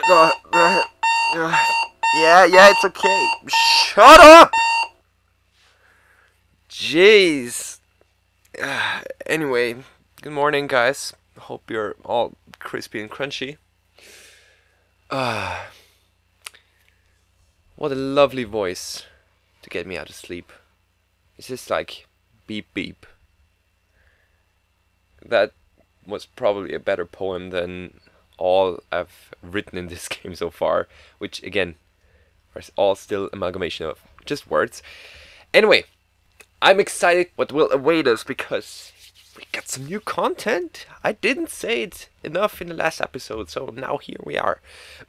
Yeah, it's okay. Shut up! Jeez. Anyway, good morning, guys. Hope you're all crispy and crunchy. What a lovely voice to get me out of sleep. It's just like beep beep. That was probably a better poem than all I've written in this game so far, which again are all still amalgamation of just words. Anyway, I'm excited what will await us because we got some new content. I didn't say it enough in the last episode, so now here we are.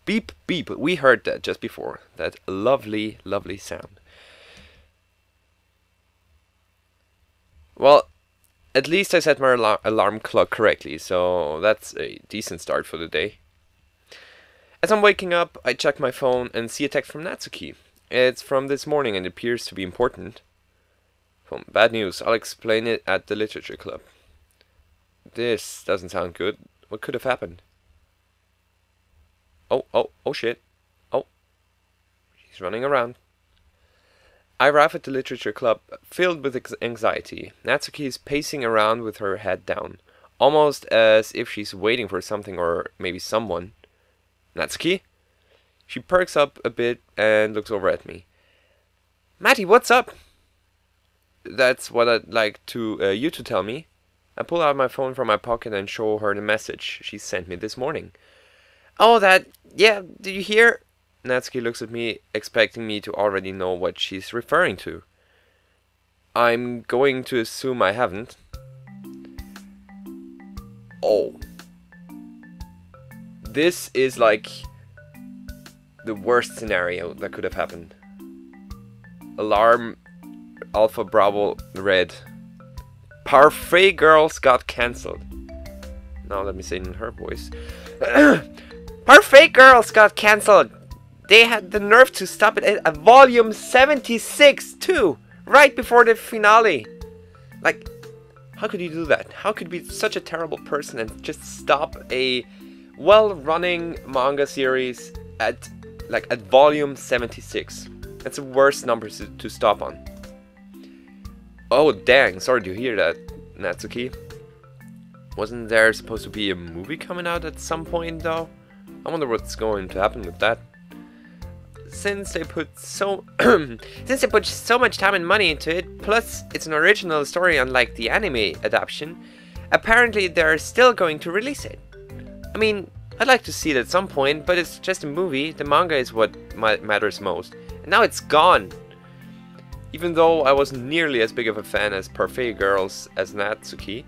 Beep beep, we heard that just before. That lovely, lovely sound. Well, at least I set my alarm clock correctly, so that's a decent start for the day. As I'm waking up, I check my phone and see a text from Natsuki. It's from this morning and it appears to be important. Well, bad news, I'll explain it at the literature club. This doesn't sound good. What could have happened? Oh shit. Oh, she's running around. I arrive at the literature club filled with anxiety. Natsuki is pacing around with her head down, almost as if she's waiting for something or maybe someone. Natsuki? She perks up a bit and looks over at me. Matty, what's up? That's what I'd like you to tell me. I pull out my phone from my pocket and show her the message she sent me this morning. Oh, yeah, did you hear? Natsuki looks at me, expecting me to already know what she's referring to. I'm going to assume I haven't. Oh. This is like the worst scenario that could have happened. Alarm Alpha Bravo Red. Parfait Girls got cancelled. Now let me say it in her voice. Parfait Girls got cancelled. They had the nerve to stop it at volume 76 too, right before the finale. Like, how could you do that? How could you be such a terrible person and just stop a well-running manga series at volume 76? That's the worst number to stop on. Oh dang, sorry to hear that, Natsuki. Wasn't there supposed to be a movie coming out at some point though? I wonder what's going to happen with that. Since they put so much time and money into it, plus it's an original story unlike the anime adaptation, apparently they're still going to release it. I mean, I'd like to see it at some point, but it's just a movie. The manga is what matters most. And now it's gone. Even though I wasn't nearly as big of a fan as Parfait Girls as Natsuki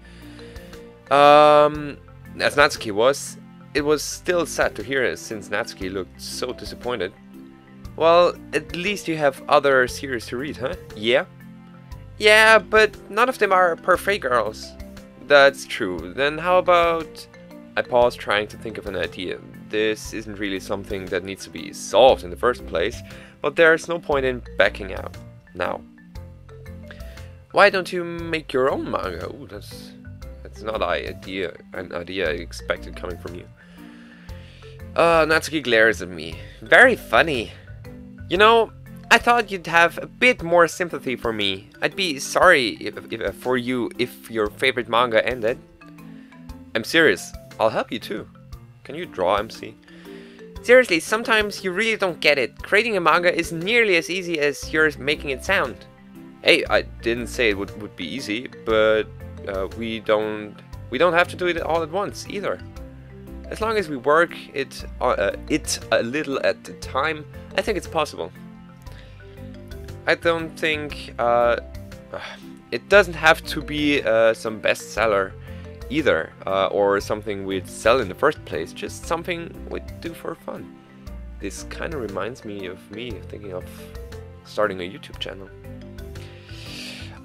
was, it was still sad to hear it since Natsuki looked so disappointed. Well, at least you have other series to read, huh? Yeah? Yeah, but none of them are Parfait Girls. That's true. Then how about... I paused trying to think of an idea. This isn't really something that needs to be solved in the first place, but there's no point in backing out now. Why don't you make your own manga? Ooh, that's not an idea I expected coming from you. Natsuki glares at me. Very funny. You know, I thought you'd have a bit more sympathy for me. I'd be sorry for you if your favorite manga ended. I'm serious. I'll help you too. Can you draw, MC? Seriously, sometimes you really don't get it. Creating a manga is nearly as easy as you're making it sound. Hey, I didn't say it would be easy, but we don't have to do it all at once either. As long as we work it a little at a time, I think it's possible. I don't think it doesn't have to be some bestseller either, or something we'd sell in the first place, just something we'd do for fun. This kind of reminds me of thinking of starting a YouTube channel.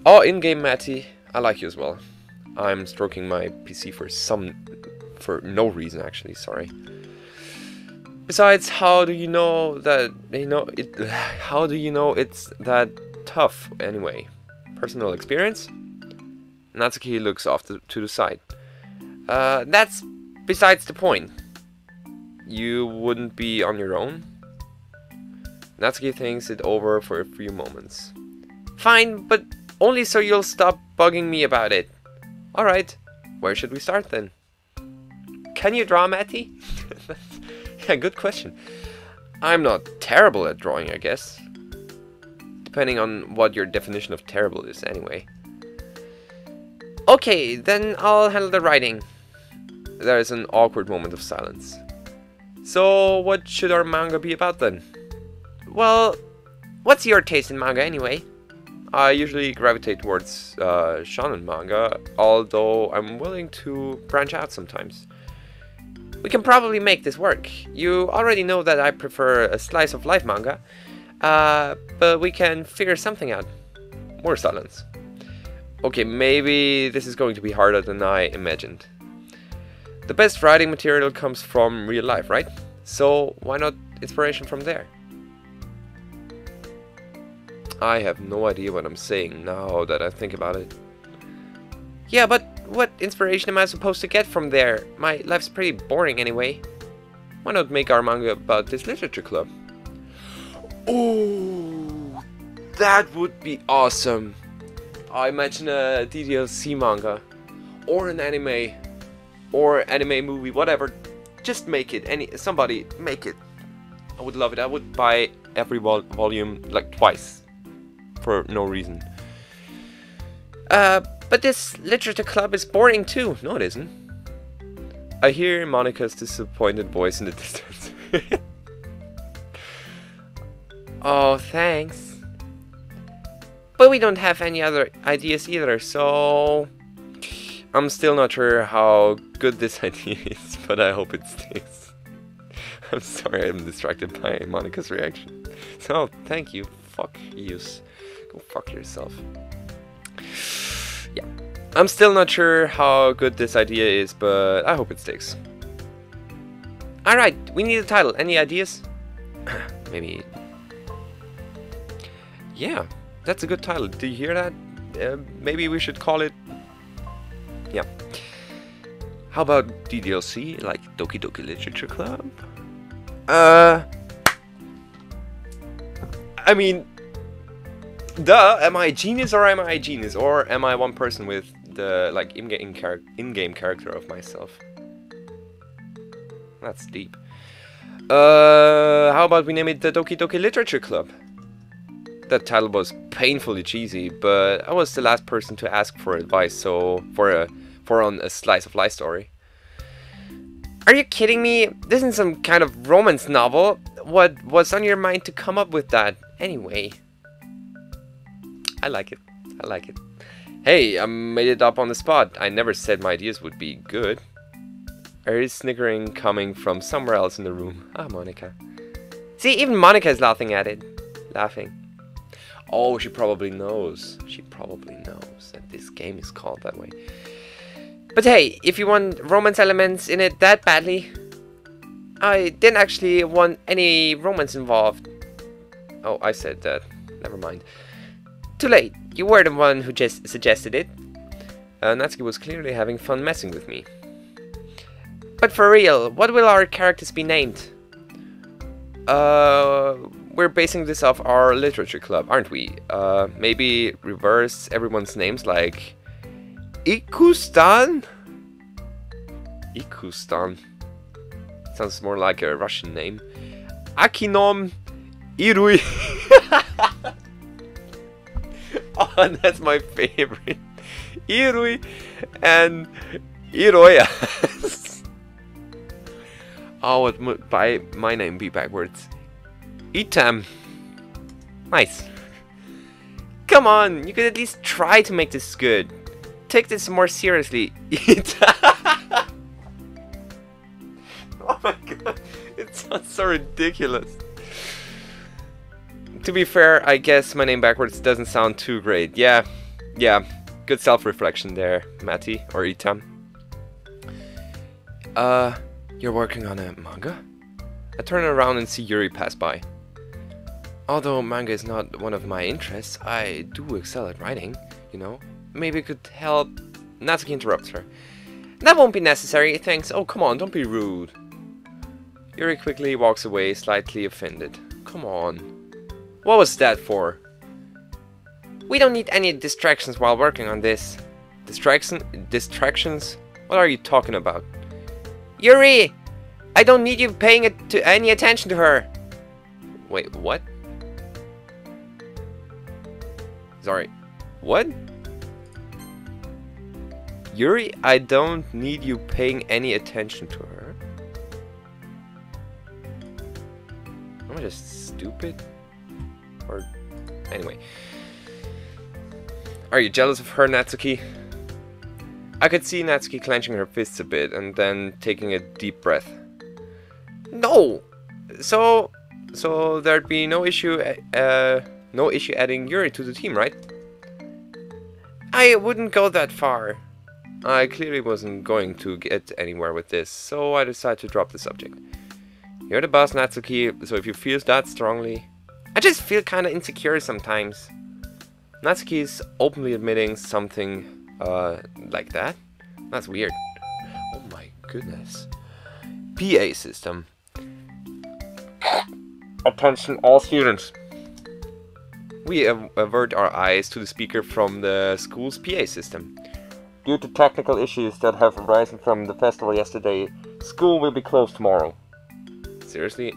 Oh, in-game Matty, I like you as well. I'm stroking my PC for no reason actually, sorry. Besides, how do you know how do you know it's that tough anyway? Personal experience? Natsuki looks off to the side. That's besides the point. you wouldn't be on your own? Natsuki thinks it over for a few moments. Fine, but only so you'll stop bugging me about it. Alright, where should we start then? Can you draw, Matty? Yeah, good question. I'm not terrible at drawing, I guess. Depending on what your definition of terrible is, anyway. Okay, then I'll handle the writing. There's an awkward moment of silence. So, what should our manga be about then? Well, what's your taste in manga anyway? I usually gravitate towards shonen manga, although I'm willing to branch out sometimes. We can probably make this work. You already know that I prefer a slice of life manga, but we can figure something out. More silence. Okay, maybe this is going to be harder than I imagined. The best writing material comes from real life, right? So why not inspiration from there? I have no idea what I'm saying now that I think about it. Yeah, but what inspiration am I supposed to get from there? My life's pretty boring anyway. Why not make our manga about this literature club? Oh, that would be awesome. I imagine a DDLC manga, or an anime, or anime movie, whatever. Just make it. Somebody make it. I would love it. I would buy every volume like twice, for no reason. But this literature club is boring too. No, it isn't. I hear Monica's disappointed voice in the distance. Oh, thanks. But we don't have any other ideas either, so... I'm still not sure how good this idea is, but I hope it stays. I'm sorry I'm distracted by Monica's reaction. So, thank you. Fuck yous. Go fuck yourself. Yeah. I'm still not sure how good this idea is, but I hope it sticks. Alright, we need a title. Any ideas? Maybe... Yeah, that's a good title. Do you hear that? Maybe we should call it... Yeah. How about DDLC, like Doki Doki Literature Club? I mean... Duh, am I a genius or am I a genius? Or am I one person with the, like, in-game character of myself? That's deep. How about we name it the Doki Doki Literature Club? That title was painfully cheesy, but I was the last person to ask for advice, so for on a slice of life story. Are you kidding me? This isn't some kind of romance novel. What was on your mind to come up with that anyway? I like it. I like it. Hey, I made it up on the spot. I never said my ideas would be good. I heard snickering coming from somewhere else in the room. Ah, Monica. See, even Monica is laughing at it. Laughing. Oh, she probably knows. She probably knows that this game is called that way. But hey, if you want romance elements in it that badly... I didn't actually want any romance involved. Oh, I said that. Never mind. Too late. You were the one who just suggested it. Natsuki was clearly having fun messing with me. But for real, what will our characters be named? We're basing this off our literature club, aren't we? Maybe reverse everyone's names like... Ikustan? Ikustan. Sounds more like a Russian name. Akinom Irui. Oh, that's my favorite. Irui and Iroya. Oh, what would my name be backwards? Itam. Nice. Come on, you could at least try to make this good. Take this more seriously. Oh my god, it sounds so ridiculous. To be fair, I guess my name backwards doesn't sound too great. Yeah, good self-reflection there, Matty, or Itam. You're working on a manga? I turn around and see Yuri pass by. Although manga is not one of my interests, I do excel at writing, you know. Maybe it could help... Natsuki interrupts her. That won't be necessary, thanks. Oh, come on, don't be rude. Yuri quickly walks away, slightly offended. Come on. What was that for? We don't need any distractions while working on this. Distractions? What are you talking about? Yuri! I don't need you paying any attention to her. Wait, what? Sorry. What? Yuri, I don't need you paying any attention to her. Am I just stupid? Or... anyway. Are you jealous of her, Natsuki? I could see Natsuki clenching her fists a bit and then taking a deep breath. No! So there'd be no issue adding Yuri to the team, right? I wouldn't go that far. I clearly wasn't going to get anywhere with this, so I decided to drop the subject. You're the boss, Natsuki, so if you feel that strongly... I just feel kinda insecure sometimes. Natsuki is openly admitting something like that? That's weird. Oh my goodness. PA system. Attention all students. We avert our eyes to the speaker from the school's PA system. Due to technical issues that have arisen from the festival yesterday, school will be closed tomorrow. Seriously?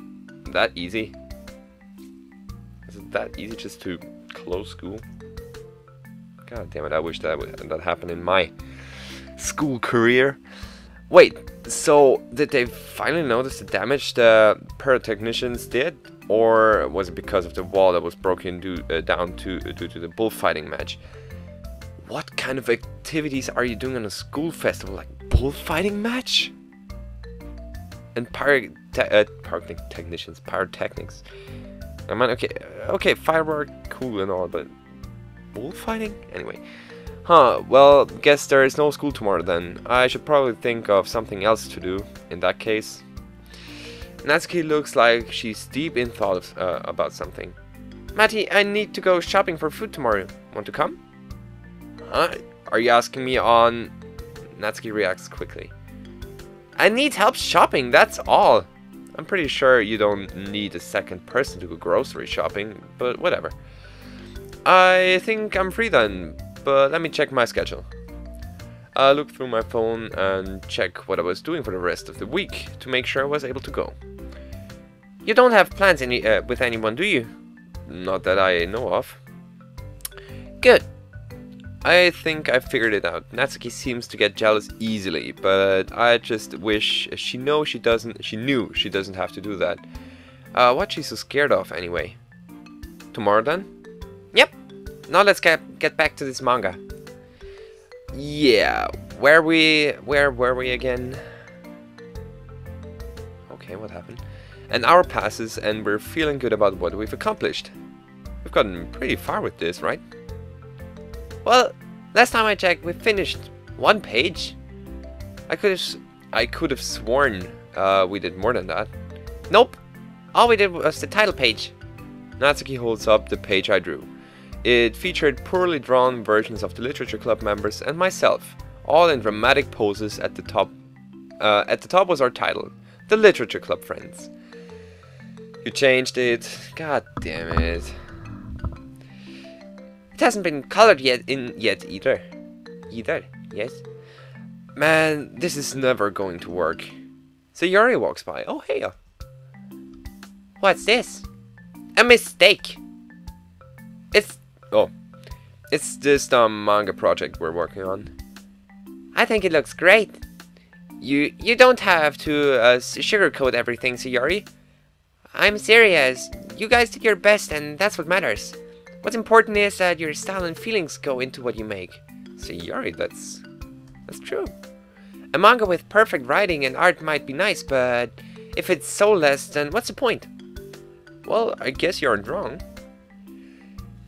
That easy? Is it that easy just to close school? God damn it, I wish that happened in my school career. Wait, so did they finally notice the damage the pyrotechnicians did? Or was it because of the wall that was broken down due to the bullfighting match? What kind of activities are you doing on a school festival? Like bullfighting match? And pyrotechnics. I mean, okay, firework, cool and all, but bullfighting? Anyway. Huh, well, guess there is no school tomorrow then. I should probably think of something else to do, in that case. Natsuki looks like she's deep in thought about something. Matty, I need to go shopping for food tomorrow. Want to come? Huh? Are you asking me on... Natsuki reacts quickly. I need help shopping, that's all. I'm pretty sure you don't need a second person to go grocery shopping, but whatever. I think I'm free then, but let me check my schedule. I looked through my phone and check what I was doing for the rest of the week to make sure I was able to go. You don't have plans with anyone, do you? Not that I know of. Good. I think I figured it out. Natsuki seems to get jealous easily, but I just wish she knew she doesn't have to do that. What's she so scared of anyway? Tomorrow then? Yep. Now let's get back to this manga. Yeah, where were we again? Okay, what happened? An hour passes and we're feeling good about what we've accomplished. We've gotten pretty far with this, right? Well, last time I checked, we finished one page. I could have sworn we did more than that. Nope, all we did was the title page. Natsuki holds up the page I drew. It featured poorly drawn versions of the Literature Club members and myself, all in dramatic poses at the top. At the top was our title, The Literature Club Friends. You changed it. God damn it. It hasn't been colored yet either. Yes? Man, this is never going to work. Sayori walks by. Oh, hey. What's this? A mistake. It's this manga project we're working on. I think it looks great. You don't have to sugarcoat everything, Sayori. I'm serious. You guys did your best and that's what matters. What's important is that your style and feelings go into what you make. Sayori, that's true. A manga with perfect writing and art might be nice, but if it's soulless, then what's the point? Well, I guess you aren't wrong.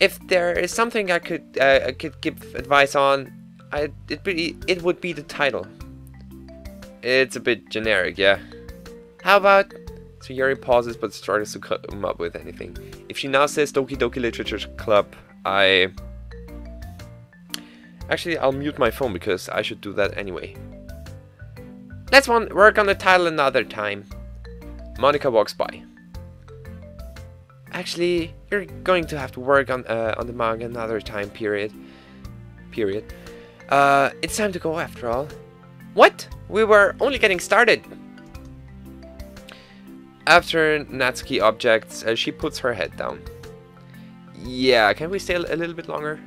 If there is something I could give advice on, it would be the title. It's a bit generic, yeah. How about... Sayori pauses but struggles to come up with anything. If she now says Doki Doki Literature Club, Actually, I'll mute my phone because I should do that anyway. Let's work on the title another time. Monica walks by. Actually, you're going to have to work on the manga another time period. It's time to go after all. What? We were only getting started. After Natsuki objects, she puts her head down. Yeah, can we stay a little bit longer?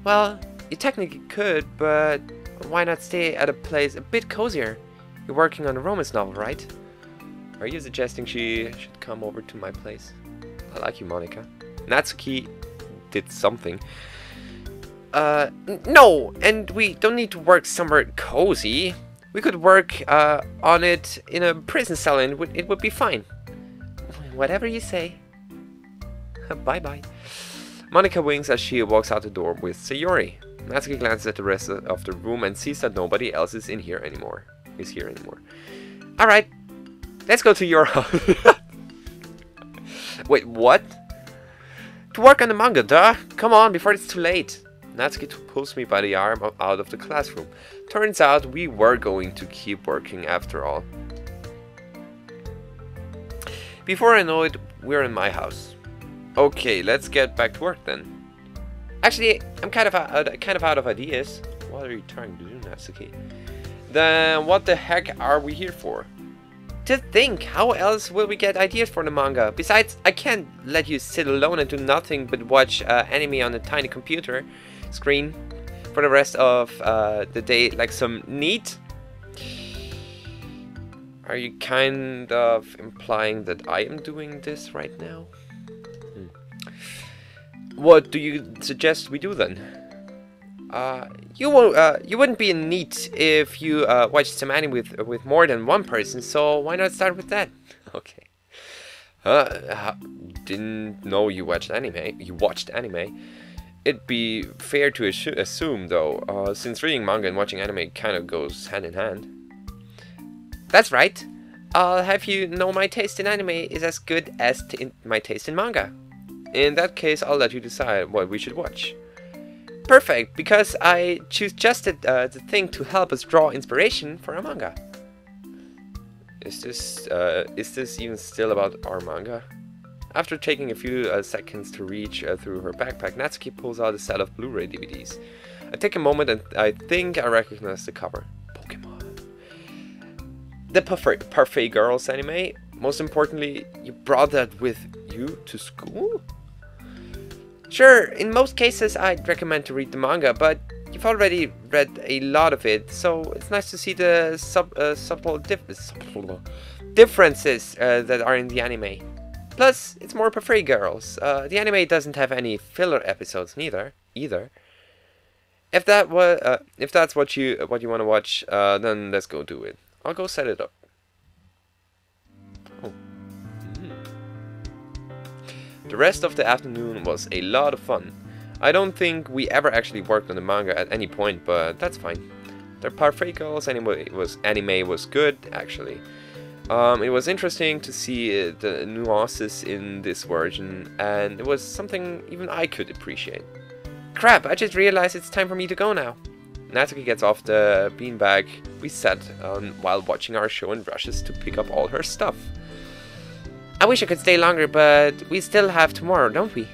Well, you technically could, but why not stay at a place a bit cozier? You're working on a romance novel, right? Are you suggesting she should come over to my place? I like you, Monica. Natsuki did something. No, and we don't need to work somewhere cozy. We could work on it in a prison cell and it would be fine. Whatever you say. Bye-bye. Monica winks as she walks out the door with Sayori. Natsuki glances at the rest of the room and sees that nobody else is here anymore. Alright, let's go to your house. Wait, what? To work on the manga, duh! Come on, before it's too late. Natsuki pulls me by the arm out of the classroom. Turns out we were going to keep working after all. Before I know it, we're in my house. Okay, let's get back to work then. Actually, I'm kind of out of ideas. What are you trying to do, Natsuki? Then what the heck are we here for? To think, how else will we get ideas for the manga? Besides, I can't let you sit alone and do nothing but watch anime on a tiny computer screen for the rest of the day like some neat. Are you kind of implying that I am doing this right now? What do you suggest we do then? You wouldn't be in need if you watched some anime with more than one person, so why not start with that? Okay. Didn't know you watched anime. It'd be fair to assume, though, since reading manga and watching anime kind of goes hand in hand. That's right. I'll have you know my taste in anime is as good as my taste in manga. In that case, I'll let you decide what we should watch. Perfect, because I choose just the thing to help us draw inspiration for our manga. Is this even still about our manga? After taking a few seconds to reach through her backpack, Natsuki pulls out a set of Blu-ray DVDs. I take a moment and I think I recognize the cover. Pokemon. The Parfait Girls anime. Most importantly, you brought that with you to school? Sure, in most cases I'd recommend to read the manga, but you've already read a lot of it, so it's nice to see the subtle differences that are in the anime. Plus, it's more Parfait Girls. The anime doesn't have any filler episodes either. If that's what you want to watch, then let's go do it. I'll go set it up. Oh. The rest of the afternoon was a lot of fun. I don't think we ever actually worked on the manga at any point, but that's fine. The Parfait Girls anime was good, actually. It was interesting to see the nuances in this version, and it was something even I could appreciate. Crap, I just realized it's time for me to go now. Natsuki gets off the beanbag we sat on while watching our show and rushes to pick up all her stuff. I wish I could stay longer, but we still have tomorrow, don't we?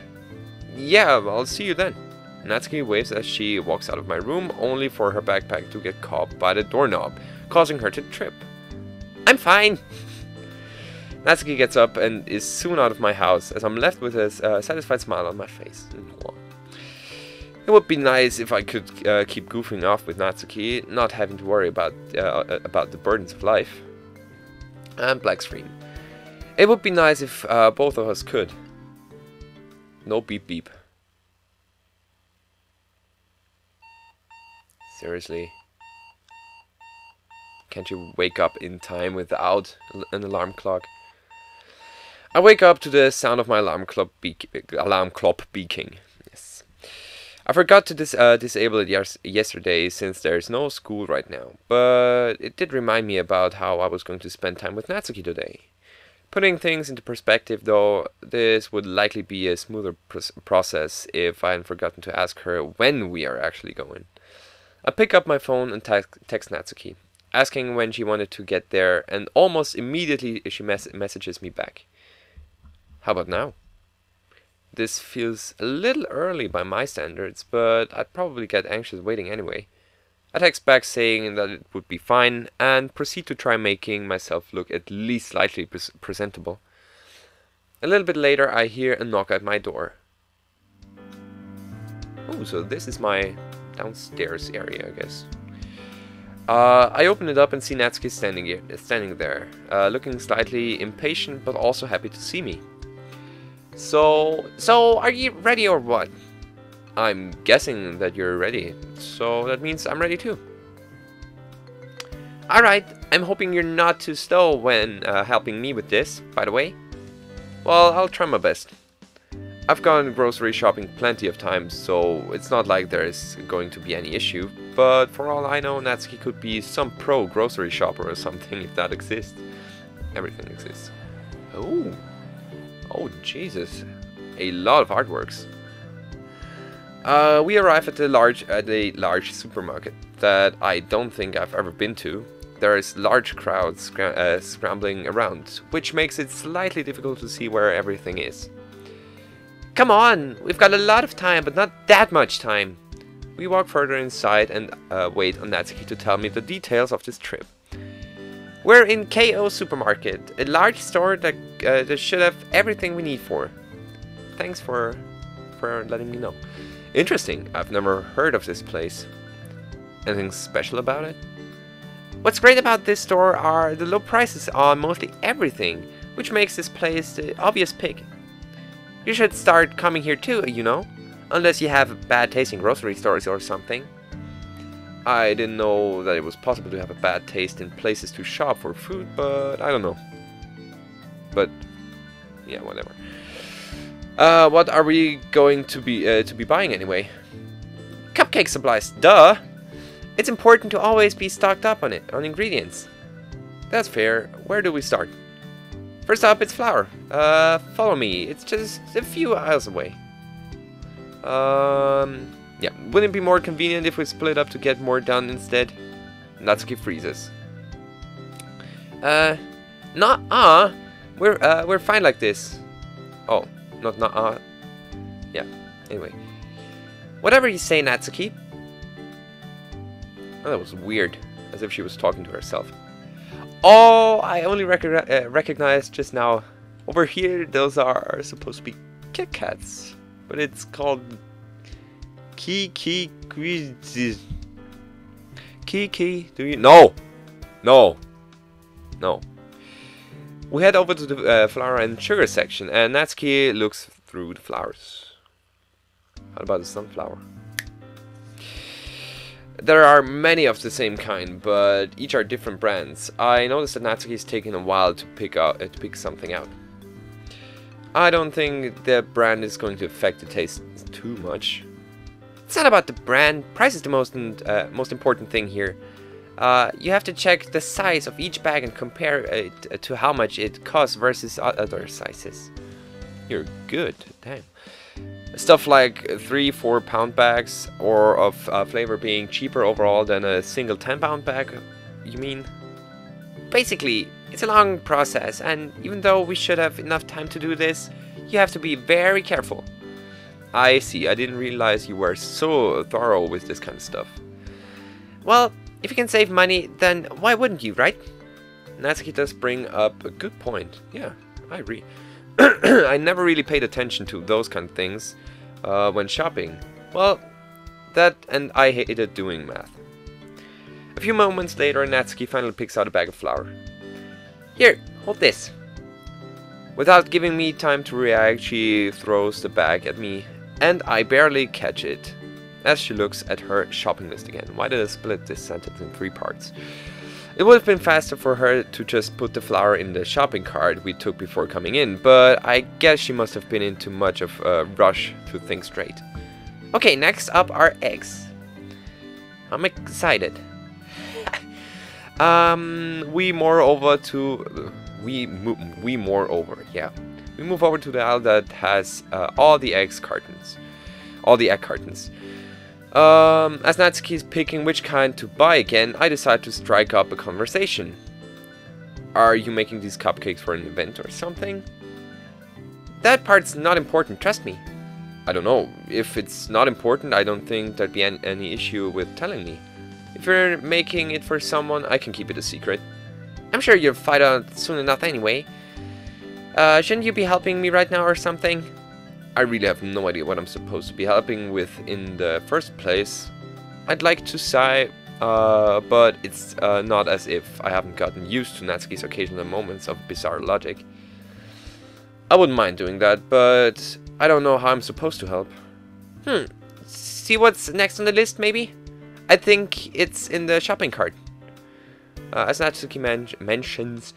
Yeah, I'll see you then. Natsuki waves as she walks out of my room, only for her backpack to get caught by the doorknob, causing her to trip. I'm fine! Natsuki gets up and is soon out of my house, as I'm left with a satisfied smile on my face. It would be nice if I could keep goofing off with Natsuki, not having to worry about the burdens of life. And black screen. It would be nice if both of us could. No beep beep. Seriously? Can't you wake up in time without an alarm clock? I wake up to the sound of my alarm clock beeping. Yes. I forgot to disable it yesterday since there's no school right now, but it did remind me about how I was going to spend time with Natsuki today. Putting things into perspective, though, this would likely be a smoother process if I hadn't forgotten to ask her when we are actually going. I pick up my phone and text Natsuki. asking when she wanted to get there, and almost immediately she messages me back. How about now? This feels a little early by my standards, but I'd probably get anxious waiting anyway. I text back saying that it would be fine, and proceed to try making myself look at least slightly presentable. A little bit later I hear a knock at my door. Oh, so this is my downstairs area, I guess. I open it up and see Natsuki standing there, looking slightly impatient but also happy to see me. So are you ready or what? I'm guessing that you're ready, so that means I'm ready too. Alright, I'm hoping you're not too slow when helping me with this, by the way. Well, I'll try my best. I've gone grocery shopping plenty of times, so it's not like there's going to be any issue, but for all I know, Natsuki could be some pro grocery shopper or something, if that exists. Everything exists. Oh Jesus, a lot of artworks. We arrive at a large supermarket that I don't think I've ever been to. There's large crowds scrambling around, which makes it slightly difficult to see where everything is. Come on, we've got a lot of time, but not that much time. We walk further inside and wait on Natsuki to tell me the details of this trip. We're in KO Supermarket, a large store that should have everything we need for. Thanks for letting me know. Interesting, I've never heard of this place. Anything special about it? What's great about this store are the low prices on mostly everything, which makes this place the obvious pick. You should start coming here too, you know, unless you have bad taste in grocery stores or something. I didn't know that it was possible to have a bad taste in places to shop for food, but I don't know. But yeah, whatever. What are we going to be buying anyway? Cupcake supplies, duh! It's important to always be stocked up on ingredients. That's fair. Where do we start? First up, it's flour. Follow me. It's just a few aisles away. Yeah, wouldn't it be more convenient if we split up to get more done instead? Natsuki freezes. Nuh-uh. We're fine like this. Oh, not nuh-uh. Yeah, anyway. Whatever you say, Natsuki. Oh, that was weird. As if she was talking to herself. Oh, I only recognized just now. Over here, those are supposed to be Kit Kats. But it's called Kiki. Kiki, do you? No! No! No. We head over to the flour and sugar section, and Natsuki looks through the flowers. How about the sunflower? There are many of the same kind, but each are different brands. I noticed that Natsuki is taking a while to pick something out. I don't think the brand is going to affect the taste too much. It's not about the brand. Price is the most important thing here. You have to check the size of each bag and compare it to how much it costs versus other sizes. You're good, damn. Stuff like 3-4 pound bags or of flavor being cheaper overall than a single 10-pound bag, you mean? Basically, it's a long process, and even though we should have enough time to do this, you have to be very careful. I see, I didn't realize you were so thorough with this kind of stuff. Well, if you can save money, then why wouldn't you, right? Natsuki does bring up a good point. Yeah, I agree. I never really paid attention to those kind of things when shopping. Well, that and I hated doing math. A few moments later, Natsuki finally picks out a bag of flour. Here, hold this. Without giving me time to react, she throws the bag at me, and I barely catch it as she looks at her shopping list again. Why did I split this sentence in 3 parts? It would have been faster for her to just put the flour in the shopping cart we took before coming in, but I guess she must have been in too much of a rush to think straight. Okay, next up are eggs. I'm excited. We move over to the aisle that has all the egg cartons. As Natsuki is picking which kind to buy again, I decide to strike up a conversation. Are you making these cupcakes for an event or something? That part's not important, trust me. I don't know. If it's not important, I don't think there'd be any issue with telling me. If you're making it for someone, I can keep it a secret. I'm sure you'll find out soon enough anyway. Shouldn't you be helping me right now or something? I really have no idea what I'm supposed to be helping with in the first place. I'd like to sigh, but it's not as if I haven't gotten used to Natsuki's occasional moments of bizarre logic. I wouldn't mind doing that, but I don't know how I'm supposed to help. See what's next on the list, maybe? I think it's in the shopping cart. As Natsuki mentions,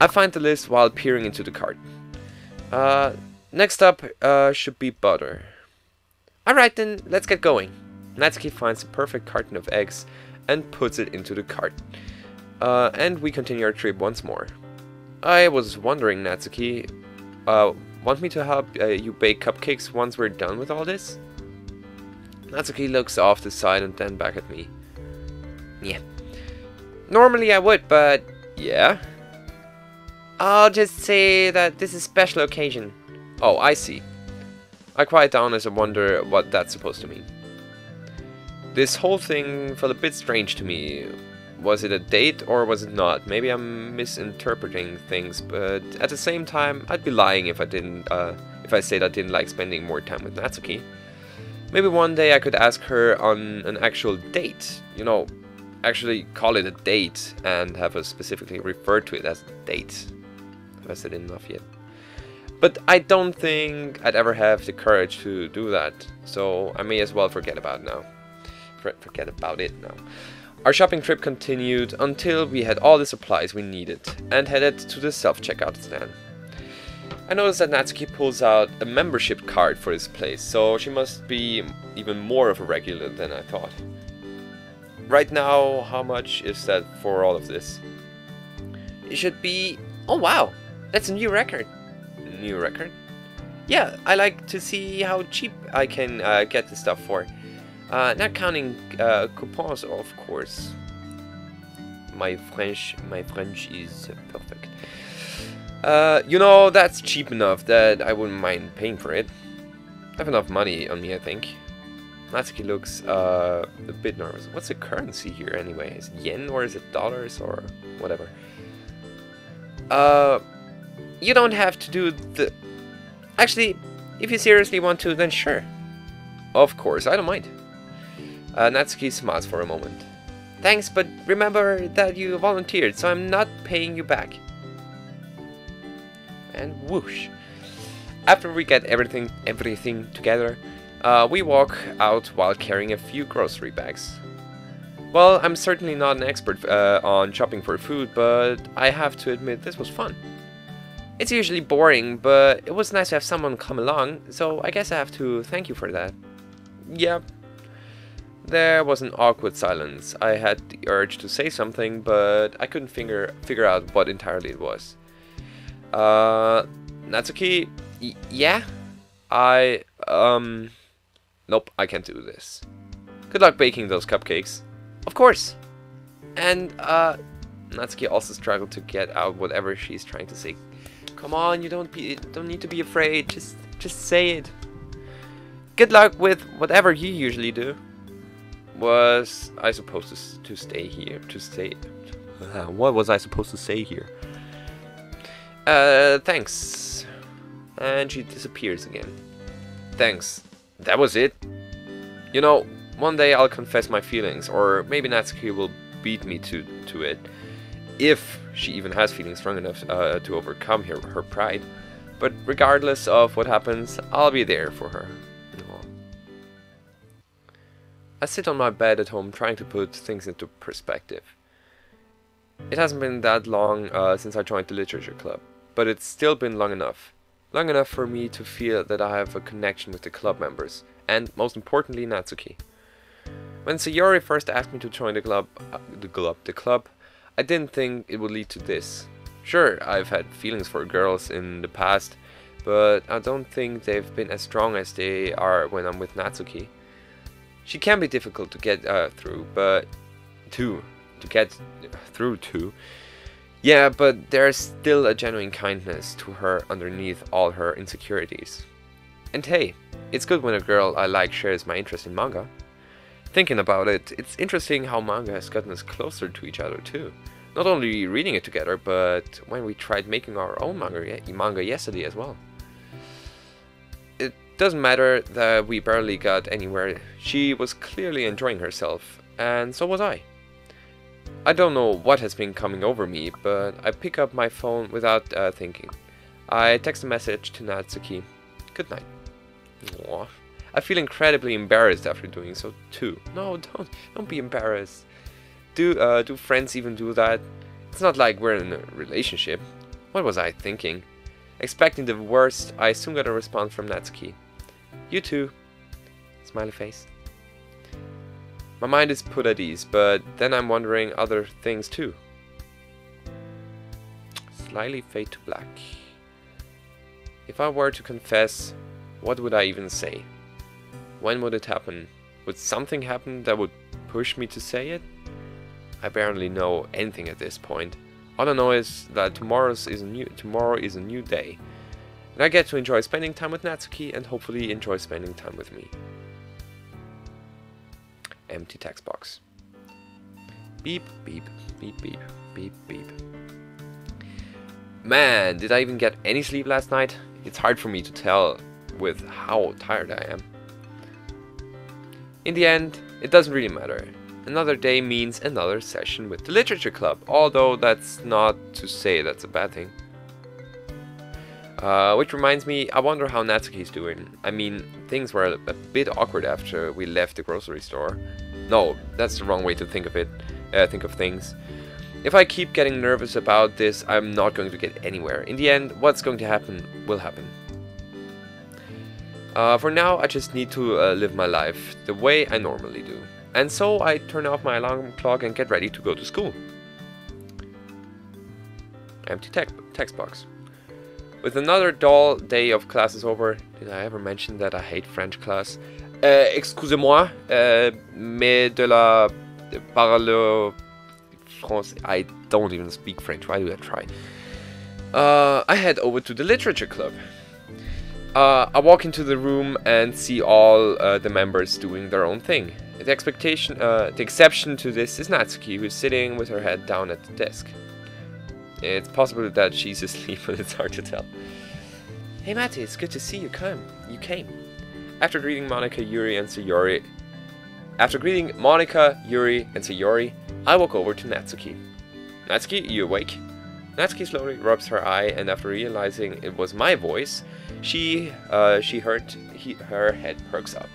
I find the list while peering into the cart. Next up should be butter. Alright then, let's get going. Natsuki finds the perfect carton of eggs and puts it into the cart. And we continue our trip once more. I was wondering, Natsuki, want me to help you bake cupcakes once we're done with all this? Natsuki looks off the side and then back at me. Yeah. Normally I would, but yeah. I'll just say that this is a special occasion. Oh, I see. I quiet down as I wonder what that's supposed to mean. This whole thing felt a bit strange to me. Was it a date or was it not? Maybe I'm misinterpreting things, but at the same time, I'd be lying if I said I didn't like spending more time with Natsuki. Maybe one day I could ask her on an actual date. You know, actually call it a date and have us specifically refer to it as a date. Have I said enough yet? But I don't think I'd ever have the courage to do that, so I may as well forget about it now. Our shopping trip continued until we had all the supplies we needed and headed to the self-checkout stand. I noticed that Natsuki pulls out a membership card for this place, so she must be even more of a regular than I thought. Right now, how much is that for all of this? It should be... Oh wow, that's a new record. New record? Yeah, I like to see how cheap I can get the stuff for. Not counting coupons, of course. My French is perfect. You know, that's cheap enough that I wouldn't mind paying for it. I have enough money on me, I think. Natsuki looks a bit nervous. What's the currency here anyway? Is it yen or is it dollars or whatever? You don't have to do the... Actually, if you seriously want to, then sure. Of course, I don't mind. Natsuki smiles for a moment. Thanks, but remember that you volunteered, so I'm not paying you back. And whoosh. After we get everything together, we walk out while carrying a few grocery bags. Well, I'm certainly not an expert on shopping for food, but I have to admit this was fun. It's usually boring, but it was nice to have someone come along, so I guess I have to thank you for that. Yeah. There was an awkward silence. I had the urge to say something, but I couldn't figure out what entirely it was. Natsuki? Yeah? Nope, I can't do this. Good luck baking those cupcakes. Of course! And, Natsuki also struggled to get out whatever she's trying to say. Come on, you don't need to be afraid. Just say it. Good luck with whatever you usually do. Was I supposed to stay here? What was I supposed to say here? Thanks. And she disappears again. Thanks. That was it? You know, one day I'll confess my feelings, or maybe Natsuki will beat me to it. If she even has feelings strong enough to overcome her pride. But regardless of what happens, I'll be there for her. Aww. I sit on my bed at home trying to put things into perspective. It hasn't been that long since I joined the literature club, but it's still been long enough. Long enough for me to feel that I have a connection with the club members, and most importantly Natsuki. When Sayori first asked me to join the club, I didn't think it would lead to this. Sure, I've had feelings for girls in the past, but I don't think they've been as strong as they are when I'm with Natsuki. She can be difficult to get through, but to get through to. Yeah, but there's still a genuine kindness to her underneath all her insecurities. And hey, it's good when a girl I like shares my interest in manga. Thinking about it, it's interesting how manga has gotten us closer to each other too. Not only reading it together, but when we tried making our own manga yesterday as well. It doesn't matter that we barely got anywhere. She was clearly enjoying herself, and so was I. I don't know what has been coming over me, but I pick up my phone without thinking. I text a message to Natsuki. Good night. Aww. I feel incredibly embarrassed after doing so too. No, don't be embarrassed. Do friends even do that? It's not like we're in a relationship. What was I thinking? Expecting the worst, I soon got a response from Natsuki. You too. Smiley face. My mind is put at ease, but then I'm wondering other things too. Slightly fade to black. If I were to confess, what would I even say? When would it happen? Would something happen that would push me to say it? I barely know anything at this point. All I know is that tomorrow is a new day. And I get to enjoy spending time with Natsuki and hopefully enjoy spending time with me. Empty text box. Beep, beep, beep, beep, beep, beep. Man, did I even get any sleep last night? It's hard for me to tell with how tired I am. In the end, it doesn't really matter. Another day means another session with the literature club, although that's not to say that's a bad thing. Which reminds me, I wonder how Natsuki's doing. I mean, things were a bit awkward after we left the grocery store. No, that's the wrong way to think of it. Think of things. If I keep getting nervous about this, I'm not going to get anywhere. In the end, what's going to happen will happen. For now, I just need to live my life the way I normally do. And so I turn off my alarm clock and get ready to go to school. Empty text box. With another dull day of classes over, did I ever mention that I hate French class? Excusez-moi, mais de la parle français. I don't even speak French, why do I try? I head over to the literature club. I walk into the room and see all the members doing their own thing. The exception to this is Natsuki, who is sitting with her head down at the desk. It's possible that she's asleep, but it's hard to tell. Hey Matty, it's good to see you came. After greeting Monica, Yuri, and Sayori, I walk over to Natsuki. Natsuki, you awake? Natsuki slowly rubs her eye, and after realizing it was my voice, her head perks up.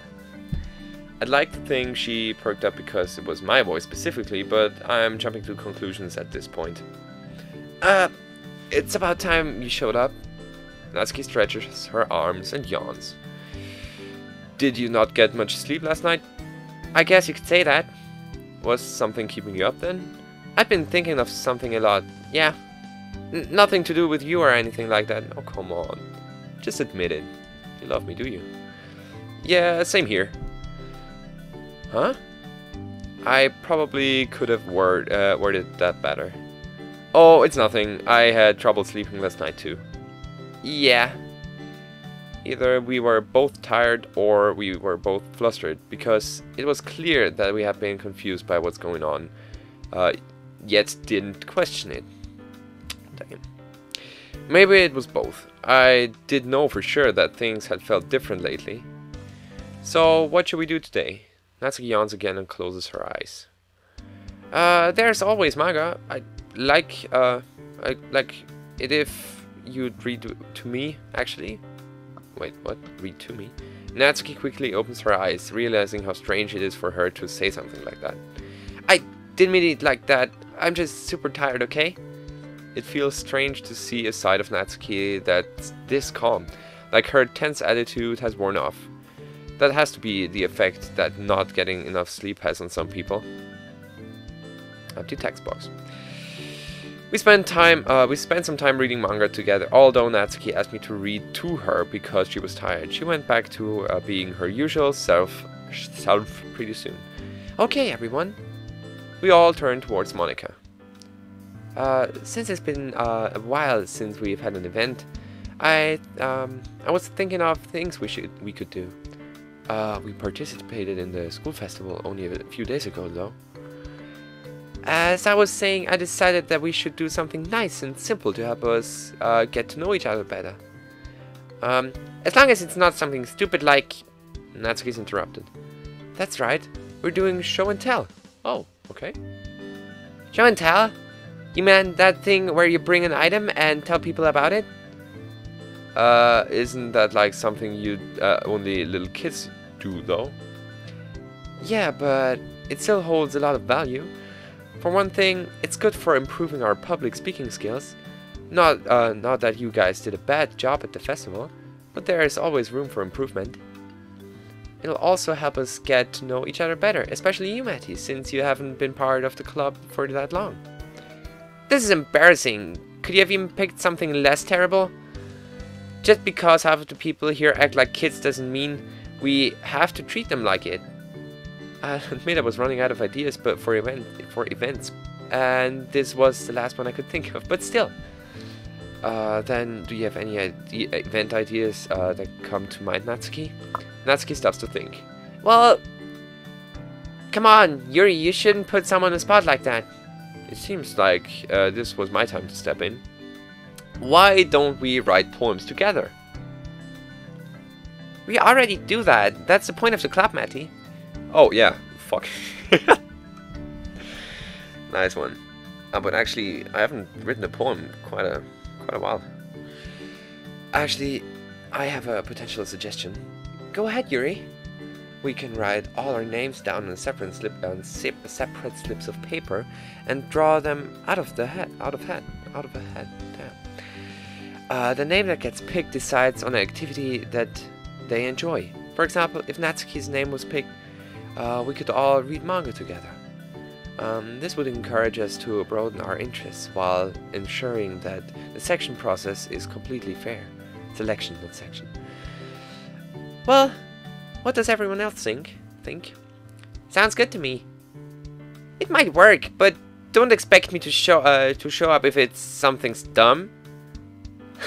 I'd like to think she perked up because it was my voice specifically, but I'm jumping to conclusions at this point. It's about time you showed up. Natsuki stretches her arms and yawns. Did you not get much sleep last night? I guess you could say that. Was something keeping you up then? I've been thinking of something a lot. Yeah. Nothing to do with you or anything like that. Oh, come on. Just admit it. You love me, do you? Yeah, same here. Huh? I probably could have worded that better. Oh, it's nothing. I had trouble sleeping last night too. Yeah. Either we were both tired or we were both flustered, because it was clear that we had been confused by what's going on, yet didn't question it. Damn. Maybe it was both. I did know for sure that things had felt different lately. So, what should we do today? Natsuki yawns again and closes her eyes. There's always manga. I'd like it if you'd read to me, actually. Wait, what? Read to me? Natsuki quickly opens her eyes, realizing how strange it is for her to say something like that. I didn't mean it like that. I'm just super tired, okay? It feels strange to see a side of Natsuki that's this calm, like her tense attitude has worn off. That has to be the effect that not getting enough sleep has on some people. Empty text box. We spent some time reading manga together, although Natsuki asked me to read to her because she was tired. She went back to being her usual self self pretty soon. Okay, everyone. We all turn towards Monica. Since it's been a while since we've had an event, I was thinking of things we could do. We participated in the school festival only a few days ago, though. As I was saying, I decided that we should do something nice and simple to help us get to know each other better. As long as it's not something stupid like... Natsuki's interrupted. That's right, we're doing show and tell. Oh, okay. Show and tell? You mean that thing where you bring an item and tell people about it? Isn't that like something only little kids do, though? Yeah, but it still holds a lot of value. For one thing, it's good for improving our public speaking skills. Not that you guys did a bad job at the festival, but there is always room for improvement. It'll also help us get to know each other better, especially you, Matty, since you haven't been part of the club for that long. This is embarrassing. Could you have even picked something less terrible? Just because half of the people here act like kids doesn't mean we have to treat them like it. I admit I was running out of ideas but for events, and this was the last one I could think of, but still. Then, do you have any event ideas that come to mind, Natsuki? Natsuki stops to think. Well, come on, Yuri, you shouldn't put someone on the spot like that. It seems like this was my time to step in. Why don't we write poems together? We already do that. That's the point of the club, Matty. Oh, yeah. Fuck. Nice one. But actually, I haven't written a poem quite a while. Actually, I have a potential suggestion. Go ahead, Yuri. We can write all our names down on separate slips of paper and draw them out of a hat. Damn. The name that gets picked decides on an activity that they enjoy. For example, if Natsuki's name was picked, we could all read manga together. This would encourage us to broaden our interests while ensuring that the selection process is completely fair. Selection, not section. Well, what does everyone else think? Sounds good to me. It might work, but don't expect me to show up if it's something dumb.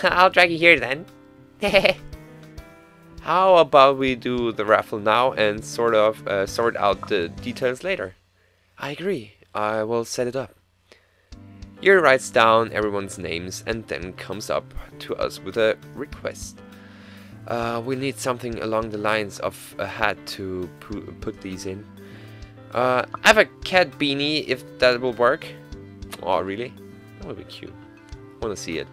I'll drag you here then. How about we do the raffle now and sort out the details later? I agree. I will set it up. Yuri writes down everyone's names and then comes up to us with a request. We need something along the lines of a hat to put these in. I have a cat beanie if that will work. Oh, really? That would be cute. I want to see it.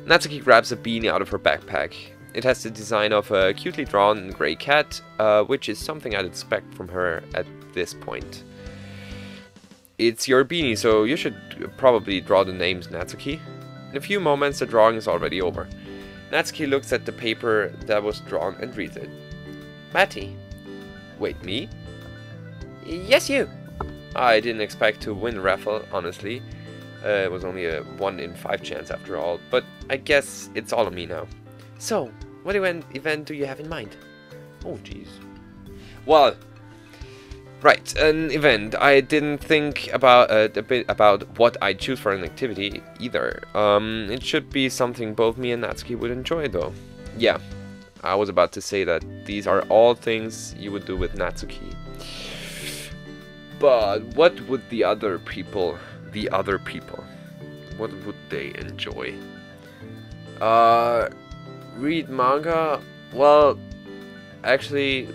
Natsuki grabs a beanie out of her backpack. It has the design of a cutely drawn grey cat, which is something I'd expect from her at this point. It's your beanie, so you should probably draw the names, Natsuki. In a few moments, the drawing is already over. Natsuki looks at the paper that was drawn and reads it. Matty. Wait, me? Yes, you. I didn't expect to win the raffle, honestly. It was only a 1 in 5 chance after all, but I guess it's all on me now. So, what event do you have in mind? Oh, jeez. Well, right, an event. I didn't think about a bit about what I'd choose for an activity either. It should be something both me and Natsuki would enjoy, though. Yeah, I was about to say that these are all things you would do with Natsuki. But what would the other people, what would they enjoy? Read manga? Well, actually,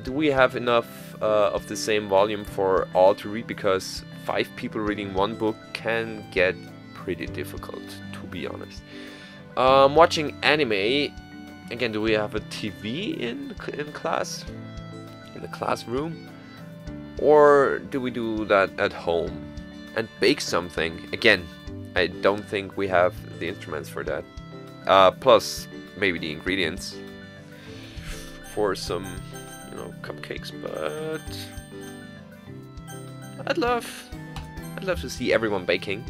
do we have enough of the same volume for all to read? Because 5 people reading one book can get pretty difficult, to be honest. Watching anime. Again, do we have a TV in class? In the classroom? Or do we do that at home? And bake something? Again, I don't think we have the instruments for that. Plus, maybe the ingredients for some, cupcakes, but I'd love to see everyone baking.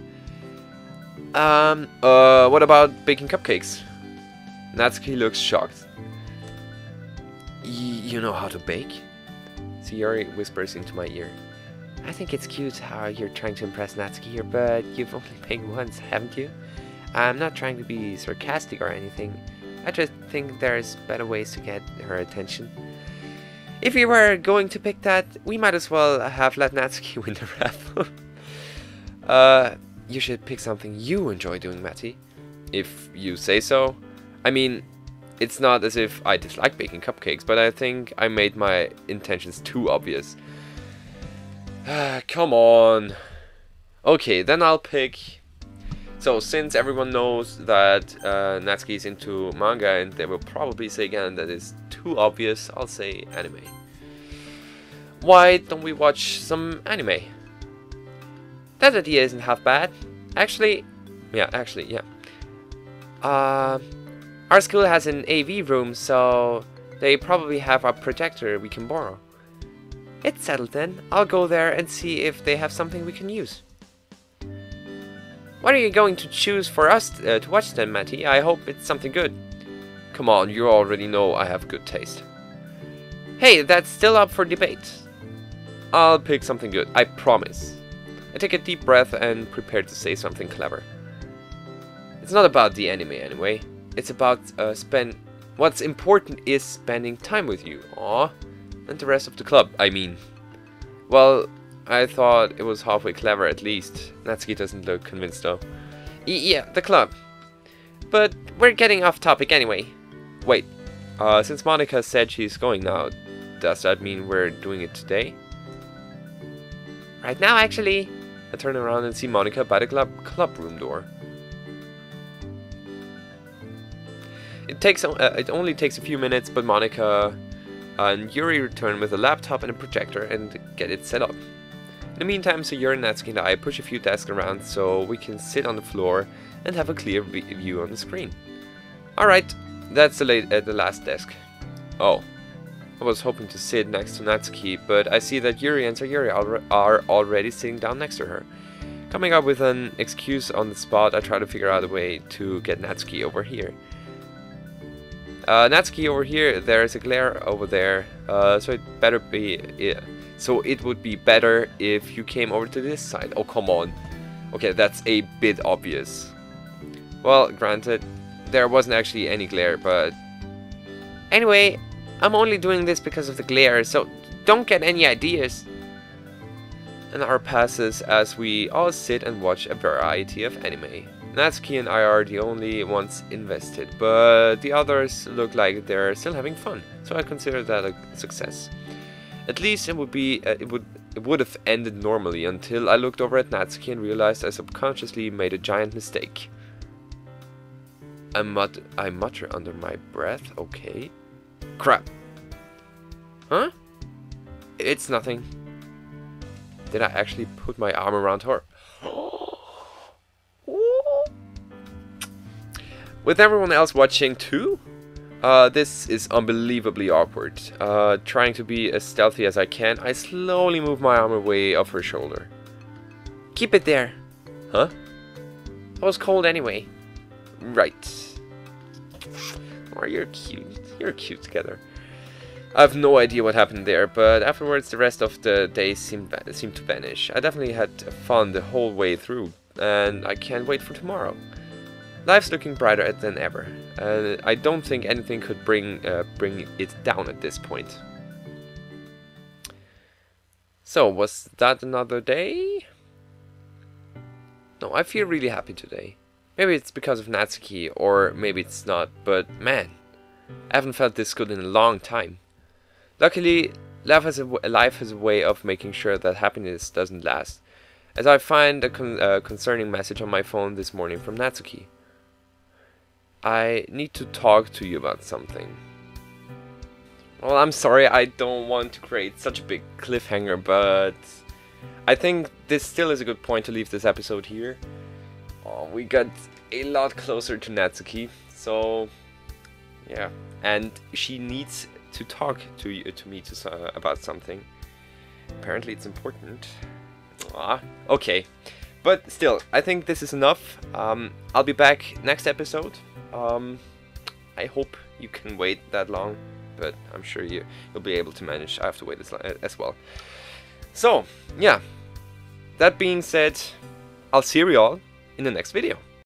What about baking cupcakes? Natsuki looks shocked. You know how to bake? Yuri whispers into my ear. I think it's cute how you're trying to impress Natsuki here, but you've only picked once, haven't you? I'm not trying to be sarcastic or anything. I just think there's better ways to get her attention. If you were going to pick that, we might as well have let Natsuki win the raffle. You should pick something you enjoy doing, Matty. If you say so. I mean, it's not as if I dislike baking cupcakes, but I think I made my intentions too obvious. Come on. Okay, then I'll pick... So, since everyone knows that Natsuki is into manga and they will probably say again that it's too obvious, I'll say anime. Why don't we watch some anime? That idea isn't half bad. Actually, yeah. Our school has an AV room, so they probably have a projector we can borrow. It's settled then. I'll go there and see if they have something we can use. What are you going to choose for us to watch then, Matty? I hope it's something good. Come on, you already know I have good taste. Hey, that's still up for debate. I'll pick something good, I promise. I take a deep breath and prepare to say something clever. It's not about the anime anyway. It's about what's important is spending time with you. Aw. And the rest of the club, I mean. Well, I thought it was halfway clever at least. Natsuki doesn't look convinced though. Yeah, the club. But we're getting off topic anyway. Wait, since Monica said she's going now, does that mean we're doing it today? Right now, actually. I turn around and see Monica by the club room door. It only takes a few minutes, but Monica and Yuri return with a laptop and a projector and get it set up. In the meantime, Sayuri, Natsuki and I push a few desks around so we can sit on the floor and have a clear view on the screen. Alright, that's the last desk. Oh, I was hoping to sit next to Natsuki, but I see that Yuri and Sayuri are already sitting down next to her. Coming up with an excuse on the spot, I try to figure out a way to get Natsuki over here. Natsuki over here, there's a glare over there, so it would be better if you came over to this side. Oh, come on. Okay, that's a bit obvious. Well, granted, there wasn't actually any glare, but... Anyway, I'm only doing this because of the glare, so don't get any ideas. An hour passes as we all sit and watch a variety of anime. Natsuki and I are the only ones invested, but the others look like they're still having fun, so I consider that a success. At least it would have ended normally until I looked over at Natsuki and realized I subconsciously made a giant mistake. I mutter under my breath, okay. Crap. Huh? It's nothing. Did I actually put my arm around her? With everyone else watching too? This is unbelievably awkward. Trying to be as stealthy as I can, I slowly move my arm away off her shoulder. Keep it there. Huh? I was cold anyway. Right. Oh, you're cute. You're cute together. I have no idea what happened there, but afterwards the rest of the day seemed to vanish. I definitely had fun the whole way through, and I can't wait for tomorrow. Life's looking brighter than ever, and I don't think anything could bring it down at this point. So, was that another day? No, I feel really happy today. Maybe it's because of Natsuki, or maybe it's not, but man, I haven't felt this good in a long time. Luckily, life has a way of making sure that happiness doesn't last, as I find a concerning message on my phone this morning from Natsuki. I need to talk to you about something. Well, I'm sorry, I don't want to create such a big cliffhanger, but I think this still is a good point to leave this episode here. We got a lot closer to Natsuki, so yeah, and she needs to talk to me about something. Apparently it's important. Okay, but still, I think this is enough. I'll be back next episode. I hope you can wait that long. but I'm sure you'll be able to manage. I have to wait as well. So, yeah. That being said, I'll see you all in the next video.